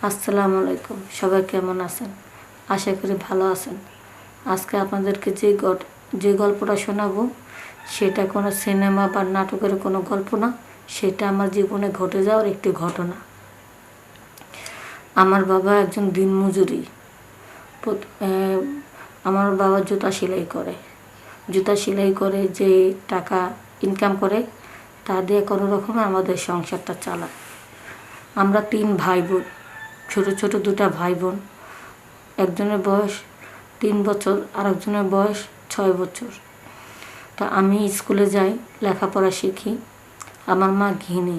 আসসালামু আলাইকুম। সবাই কেমন আছেন? আশা করি ভালো আছেন। আজকে আপনাদেরকে যে গল্পটা শোনাবো সেটা কোনো সিনেমা বা নাটকের কোনো গল্প না, সেটা আমার জীবনে ঘটে যাওয়ার একটি ঘটনা। আমার বাবা একজন দিনমজুরি। আমার বাবা জুতা সেলাই করে যে টাকা ইনকাম করে তা দিয়ে কোনো রকমে আমাদের সংসারটা চালায়। আমরা 3 ভাই বোন, ছোট ছোট 2টা ভাই বোন। একজনের বয়স 3 বছর আর একজনের বয়স 6 বছর। তা আমি স্কুলে যাই, লেখাপড়া শিখি। আমার মা গৃহিণী।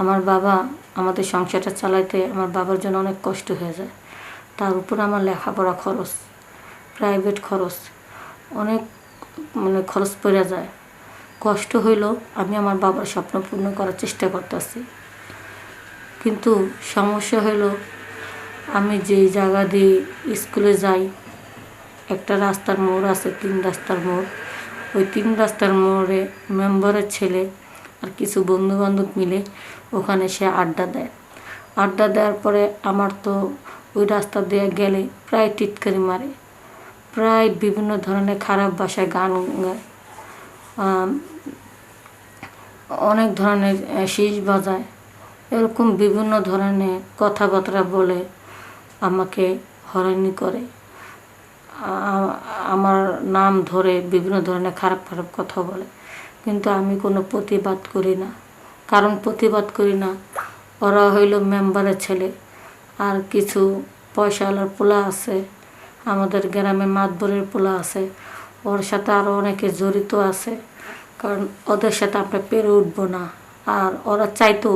আমার বাবা আমাদের সংসারটা চালাইতে আমার বাবার জন্য অনেক কষ্ট হয়ে যায়। তার উপর আমার লেখাপড়া খরচ, প্রাইভেট খরচ, অনেক খরচ পড়ে যায়। কষ্ট হইলেও আমি আমার বাবার স্বপ্ন পূর্ণ করার চেষ্টা করতেছি। কিন্তু সমস্যা হলো, আমি যেই জায়গা দিয়ে স্কুলে যাই, একটা রাস্তার মোড় আছে, 3 রাস্তার মোড়। ওই 3 রাস্তার মোড়ে মেম্বারের ছেলে আর কিছু বন্ধুবান্ধব মিলে ওখানে সে আড্ডা দেয়। আড্ডা দেওয়ার পরে আমার তো ওই রাস্তা দিয়ে গেলে প্রায় টিটকারি মারে, প্রায় বিভিন্ন ধরনের খারাপ ভাষায় গান গায়, অনেক ধরনের শীষ বাজায়, এরকম বিভিন্ন ধরনের কথাবার্তা বলে আমাকে হয়রানি করে। আমার নাম ধরে বিভিন্ন ধরনের খারাপ খারাপ কথা বলে। কিন্তু আমি কোনো প্রতিবাদ করি না। কারণ প্রতিবাদ করি না, ওরা হইল মেম্বারের ছেলে আর কিছু পয়সাওয়ালার পোলা আছে, আমাদের গ্রামে মাতবরের পোলা আছে, ওর সাথে আরও অনেকে জড়িত আছে। কারণ ওদের সাথে আমরা পেরে উঠবো না। আর ওরা চাইতো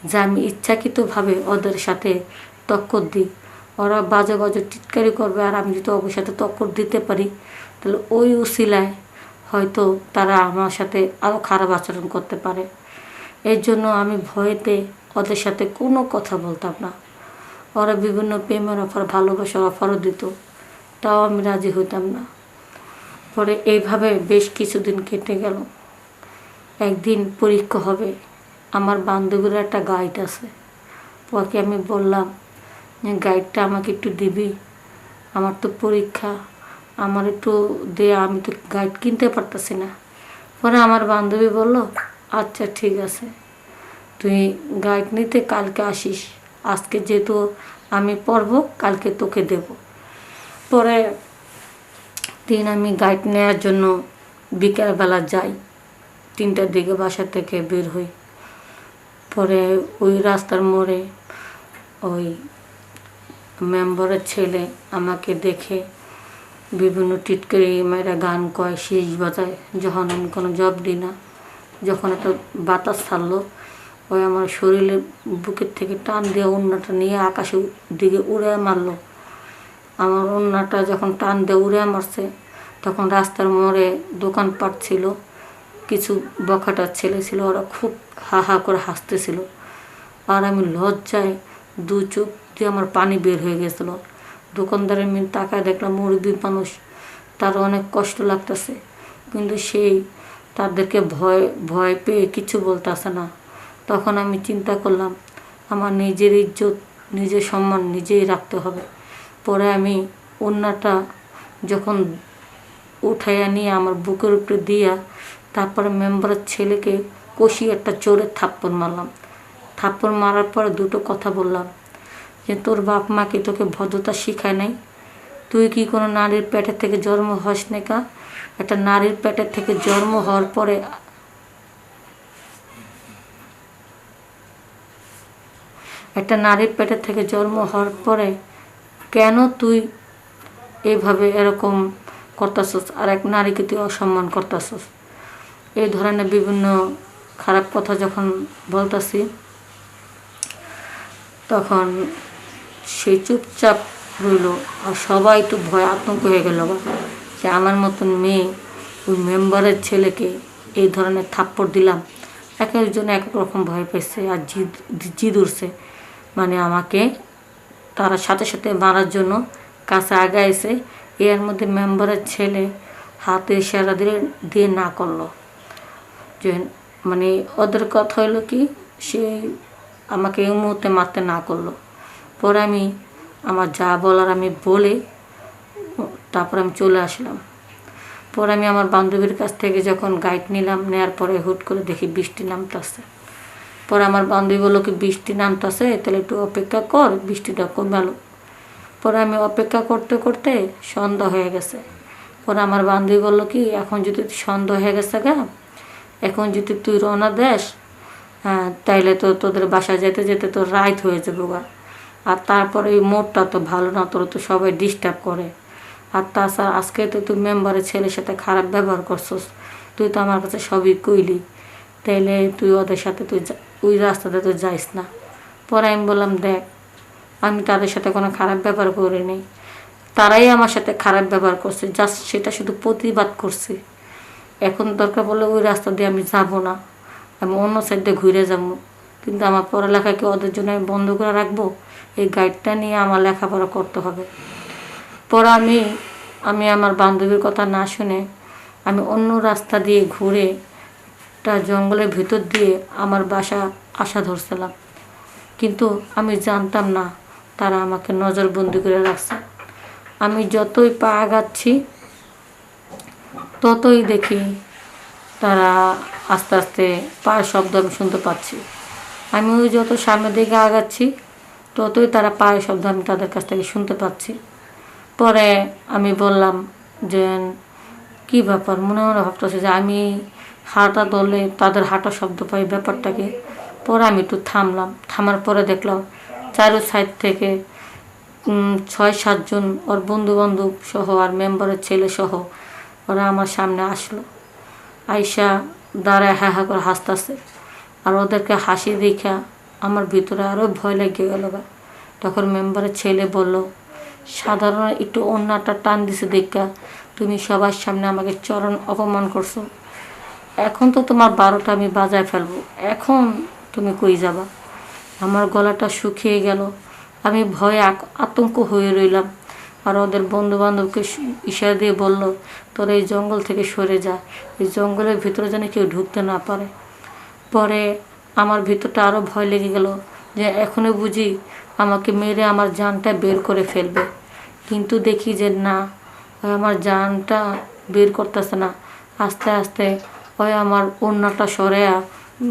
যে আমি ইচ্ছাকৃতভাবে ওদের সাথে টক্কর দিই। ওরা বাজে বাজে টিটকারি করবে, আর আমি যদি ওদের সাথে টক্কর দিতে পারি তাহলে ওই উসিলায় হয়তো তারা আমার সাথে আরও খারাপ আচরণ করতে পারে। এর জন্য আমি ভয়েতে ওদের সাথে কোনো কথা বলতাম না। ওরা বিভিন্ন প্রেমের অফার, ভালোবাসার অফারও দিত, তাও আমি রাজি হইতাম না। পরে এইভাবে বেশ কিছুদিন কেটে গেল। একদিন পরীক্ষা হবে, আমার বান্ধবীর একটা গাইড আছে। ওকে আমি বললাম যে গাইডটা আমাকে একটু দিবি, আমার তো পরীক্ষা, আমার একটু দে, আমি তো গাইড কিনতে পারতেছি না। পরে আমার বান্ধবী বলল, আচ্ছা ঠিক আছে, তুই গাইড নিতে কালকে আসিস, আজকে যেহেতু আমি পড়বো কালকে তোকে দেব। পরে দিন আমি গাইড নেওয়ার জন্য বিকেলবেলা যাই, 3টার দিকে বাসা থেকে বের হই। পরে ওই রাস্তার মোড়ে ওই মেম্বারের ছেলে আমাকে দেখে বিভিন্ন টিটকারি মেয়েরা গান কয়, শীষ বাজায়। যখন আমি কোনো জব দিই না, যখন একটা বাতাস ছাড়লো, ওই আমার শরীরের বুকের থেকে টান দিয়ে ওড়নাটা নিয়ে আকাশের দিকে উড়ে মারলো। আমার ওড়নাটা যখন টান দিয়ে উড়ে মারছে, তখন রাস্তার মোড়ে দোকানপাট ছিল, কিছু বখাটার ছেলে ছিল, ওরা খুব হা হা করে হাসতেছিল। আর আমি লজ্জায় 2 চোখ দিয়ে আমার পানি বের হয়ে গেছিলো। দোকানদারের মেয়ে তাকায় দেখলাম মুরব্বী মানুষ, তার অনেক কষ্ট লাগতেছে, কিন্তু সেই তাদেরকে ভয় ভয় পেয়ে কিছু বলতেছে না। তখন আমি চিন্তা করলাম, আমার নিজের ইজ্জত, নিজের সম্মান নিজেই রাখতে হবে। পরে আমি ওড়নাটা যখন উঠাইয়া নিয়ে আমার বুকের উপরে দিয়া, তারপরে মেম্বারের ছেলেকে কষিয়ে একটা চোরের থাপ্পড় মারলাম। থাপ্পড় মারার পরে 2টো কথা বললাম যে, তোর বাপ মা কি তোকে ভদ্রতা শিখায় নাই? তুই কি কোনো নারীর পেটের থেকে জন্ম হস নাকা? একটা নারীর পেটের থেকে জন্ম হওয়ার পরে কেন তুই এইভাবে এরকম করতেছস, আর এক নারীকে তুই অসম্মান করতেছস? এই ধরনের বিভিন্ন খারাপ কথা যখন বলতেছি, তখন সে চুপচাপ রইল। আর সবাই তো ভয় আতঙ্ক হয়ে গেল যে আমার মতন মেয়ে ওই মেম্বারের ছেলেকে এই ধরনের থাপ্পড় দিলাম। এক একজন এক এক রকম ভয় পেয়েছে আর জিদ উঠছে, আমাকে তারা সাথে সাথে মারার জন্য কাছে আগাইছে। এর মধ্যে মেম্বারের ছেলে হাতে ইশারা দিয়ে না করলো যে ওদের কথা হলো কি, সে আমাকে এই মুহূর্তে মারতে না করলো। পরে আমি আমার যা বলার আমি বলে তারপর আমি চলে আসলাম। পরে আমি আমার বান্ধবীর কাছ থেকে যখন গাইড নিলাম, নেওয়ার পরে হুট করে দেখি বৃষ্টি নামতেছে। পরে আমার বান্ধবী বললো কি বৃষ্টি নামতেছে, তাহলে একটু অপেক্ষা কর, বৃষ্টিটা কমালো। পরে আমি অপেক্ষা করতে করতে সন্ধ্যা হয়ে গেছে। পরে আমার বান্ধবী বললো কি এখন যদি সন্ধ্যা হয়ে গেছে গা, এখন যদি তুই রওনা দেস, তাইলে তো তোদের বাসা যেতে যেতে তো রাত হয়ে যাবে গা। আর তারপরে এই মোড়টা তো ভালো না, তোর তো সবাই ডিস্টার্ব করে। আর তাছাড়া আজকে তো তুই মেম্বারের ছেলের সাথে খারাপ ব্যবহার করছস, তুই তো আমার কাছে সবই কইলি, তাইলে তুই ওদের সাথে তুই ওই রাস্তাতে তো যাইস না। পরে আমি বললাম দেখ, আমি তাদের সাথে কোনো খারাপ ব্যবহার করিনি, তারাই আমার সাথে খারাপ ব্যবহার করছে, জাস্ট সেটা শুধু প্রতিবাদ করছে। এখন দরকার পড়লে ওই রাস্তা দিয়ে আমি যাব না, আমি অন্য সাইডে ঘুরে যাবো। কিন্তু আমার পড়ালেখাকে ওদের জন্য আমি বন্ধ করে রাখবো? এই গাইডটা নিয়ে আমার লেখাপড়া করতে হবে। পরে আমি আমার বান্ধবীর কথা না শুনে আমি অন্য রাস্তা দিয়ে ঘুরে একটা জঙ্গলের ভিতর দিয়ে আমার বাসা আসা ধরছিলাম। কিন্তু আমি জানতাম না তারা আমাকে নজরবন্দি করে রাখছে। আমি যতই পা আগাচ্ছি ততই দেখি তারা আস্তে আস্তে পায়ের শব্দ আমি শুনতে পাচ্ছি। আমি ওই যত সামনের দিকে আগাচ্ছি ততই তারা পায়ের শব্দ আমি তাদের কাছ থেকে শুনতে পাচ্ছি। পরে আমি বললাম যে কী ব্যাপার, মনে মনে ভাবতেছে যে আমি হাঁটা দলে তাদের হাঁটা শব্দ পাই, ব্যাপারটাকে। পরে আমি একটু থামলাম, থামার পরে দেখলাম চারো সাইড থেকে 6-7 জন ওর বন্ধুবান্ধব সহ আর মেম্বারের ছেলে সহ ওরা আমার সামনে আসলো। আইসা দাঁড়ায় হ্যাঁ হ্যাঁ করে হাসতেছে। আর ওদেরকে হাসি দেখা আমার ভিতরে আরও ভয় লেগে গেল। তখন মেম্বারের ছেলে বলল, সাধারণ একটু অন্যটা টান দিছে দেখা তুমি সবার সামনে আমাকে চরম অপমান করছো, এখন তো তোমার 12টা আমি বাজায় ফেলবো, এখন তুমি কই যাবা? আমার গলাটা শুকিয়ে গেল, আমি ভয়ে আতঙ্ক হয়ে রইলাম। আর ওদের বন্ধুবান্ধবকে ইশারা দিয়ে বলল, তোরা এই জঙ্গল থেকে সরে যা, এই জঙ্গলের ভিতরে যেন কেউ ঢুকতে না পারে। পরে আমার ভিতরটা আরও ভয় লেগে গেল যে এখনও বুঝি আমাকে মেরে আমার জানটা বের করে ফেলবে। কিন্তু দেখি যে না, ওই আমার জানটা বের করতেছে না, আস্তে আস্তে ওই আমার ওড়নাটা সরেয়া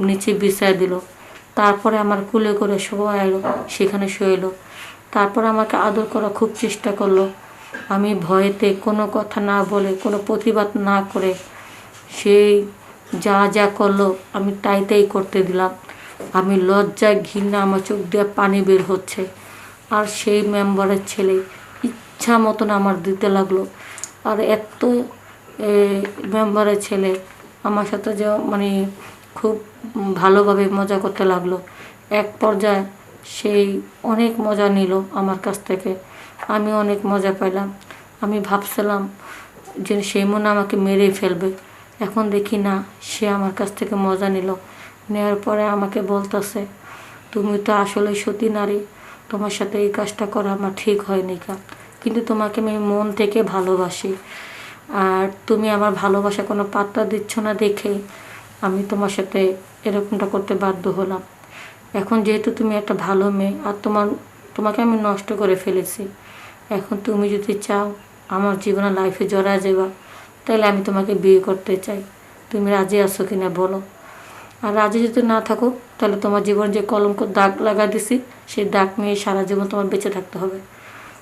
নিচে বিছায় দিল। তারপরে আমার কুলে করে শোয়া এলো, সেখানে শুয়েলো। তারপর আমাকে আদর করা খুব চেষ্টা করলো। আমি ভয়েতে কোনো কথা না বলে, কোনো প্রতিবাদ না করে সেই যা যা করলো আমি তাই করতে দিলাম। আমি লজ্জায় ঘৃণা আমার চোখ দিয়ে পানি বের হচ্ছে। আর সেই মেম্বারের ছেলে ইচ্ছা মতন আমার দিতে লাগলো। আর এত মেম্বারের ছেলে আমার সাথে যে মানে খুব ভালোভাবে মজা করতে লাগলো। এক পর্যায়ে সেই অনেক মজা নিল আমার কাছ থেকে, আমি অনেক মজা পাইলাম। আমি ভাবছিলাম যে সে মনে আমাকে মেরেই ফেলবে, এখন দেখি না, সে আমার কাছ থেকে মজা নিল। নেওয়ার পরে আমাকে বলতেছে, তুমি তো আসলে সতী নারী, তোমার সাথে এই কাজটা করা আমার ঠিক হয়নি কা, কিন্তু তোমাকে আমি মন থেকে ভালোবাসি। আর তুমি আমার ভালোবাসা কোনো পাত্তা দিচ্ছ না দেখে আমি তোমার সাথে এরকমটা করতে বাধ্য হলাম। এখন যেহেতু তুমি একটা ভালো মেয়ে আর তোমাকে আমি নষ্ট করে ফেলেছি, এখন তুমি যদি চাও আমার জীবনে লাইফে জড়া যাবা, তাহলে আমি তোমাকে বিয়ে করতে চাই। তুমি রাজি আছো কিনা বলো? আর রাজি যদি না থাকো তাহলে তোমার জীবন যে কলঙ্ক দাগ লাগা দিছি, সেই দাগ নিয়ে সারা জীবন তোমার বেঁচে থাকতে হবে।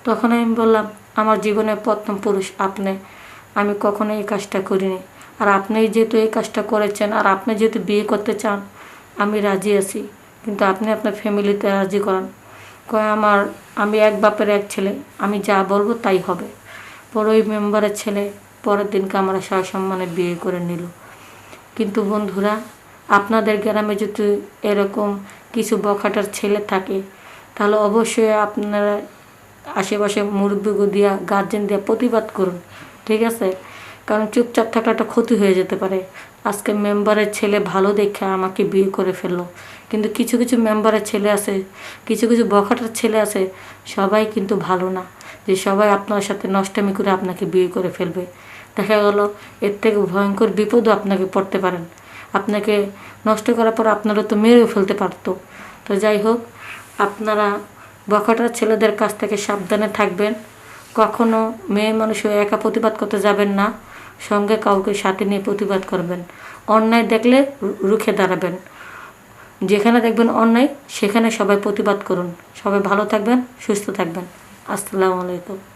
তখন আমি বললাম, আমার জীবনের প্রথম পুরুষ আপনি, আমি কখনো এই কাজটা করিনি। আর আপনি যেহেতু এই কাজটা করেছেন আর আপনি যেহেতু বিয়ে করতে চান, আমি রাজি আছি, কিন্তু আপনি আপনার ফ্যামিলিতে রাজি করান। কয় আমি এক বাপের এক ছেলে, আমি যা বলবো তাই হবে। পরে ওই মেম্বারের ছেলে পরের দিনকে আমরা সসম্মানে বিয়ে করে নিল। কিন্তু বন্ধুরা, আপনাদের গ্রামে যদি এরকম কিছু বখাটার ছেলে থাকে, তাহলে অবশ্যই আপনারা আশেপাশে মুরব্বি দিয়া গার্জেন দিয়া প্রতিবাদ করুন, ঠিক আছে? কারণ চুপচাপ থাকলে একটা ক্ষতি হয়ে যেতে পারে। আজকে মেম্বারের ছেলে ভালো দেখে আমাকে বিয়ে করে ফেললো, কিন্তু কিছু কিছু মেম্বারের ছেলে আছে, কিছু কিছু বখাটার ছেলে আছে, সবাই কিন্তু ভালো না যে সবাই আপনার সাথে নষ্টামি করে আপনাকে বিয়ে করে ফেলবে। দেখা গেল এর থেকে ভয়ঙ্কর বিপদও আপনাকে পড়তে পারেন। আপনাকে নষ্ট করার পর আপনারা তো মেরেও ফেলতে পারতো। তো যাই হোক, আপনারা বখাটার ছেলেদের কাছ থেকে সাবধানে থাকবেন। কখনো মেয়ে মানুষ হয়ে একা প্রতিবাদ করতে যাবেন না, সঙ্গে কাউকে সাথে নিয়ে প্রতিবাদ করবেন। অন্যায় দেখলে রুখে দাঁড়াবেন। যেখানে দেখবেন অন্যায় সেখানে সবাই প্রতিবাদ করুন। সবাই ভালো থাকবেন, সুস্থ থাকবেন। আসসালামু আলাইকুম।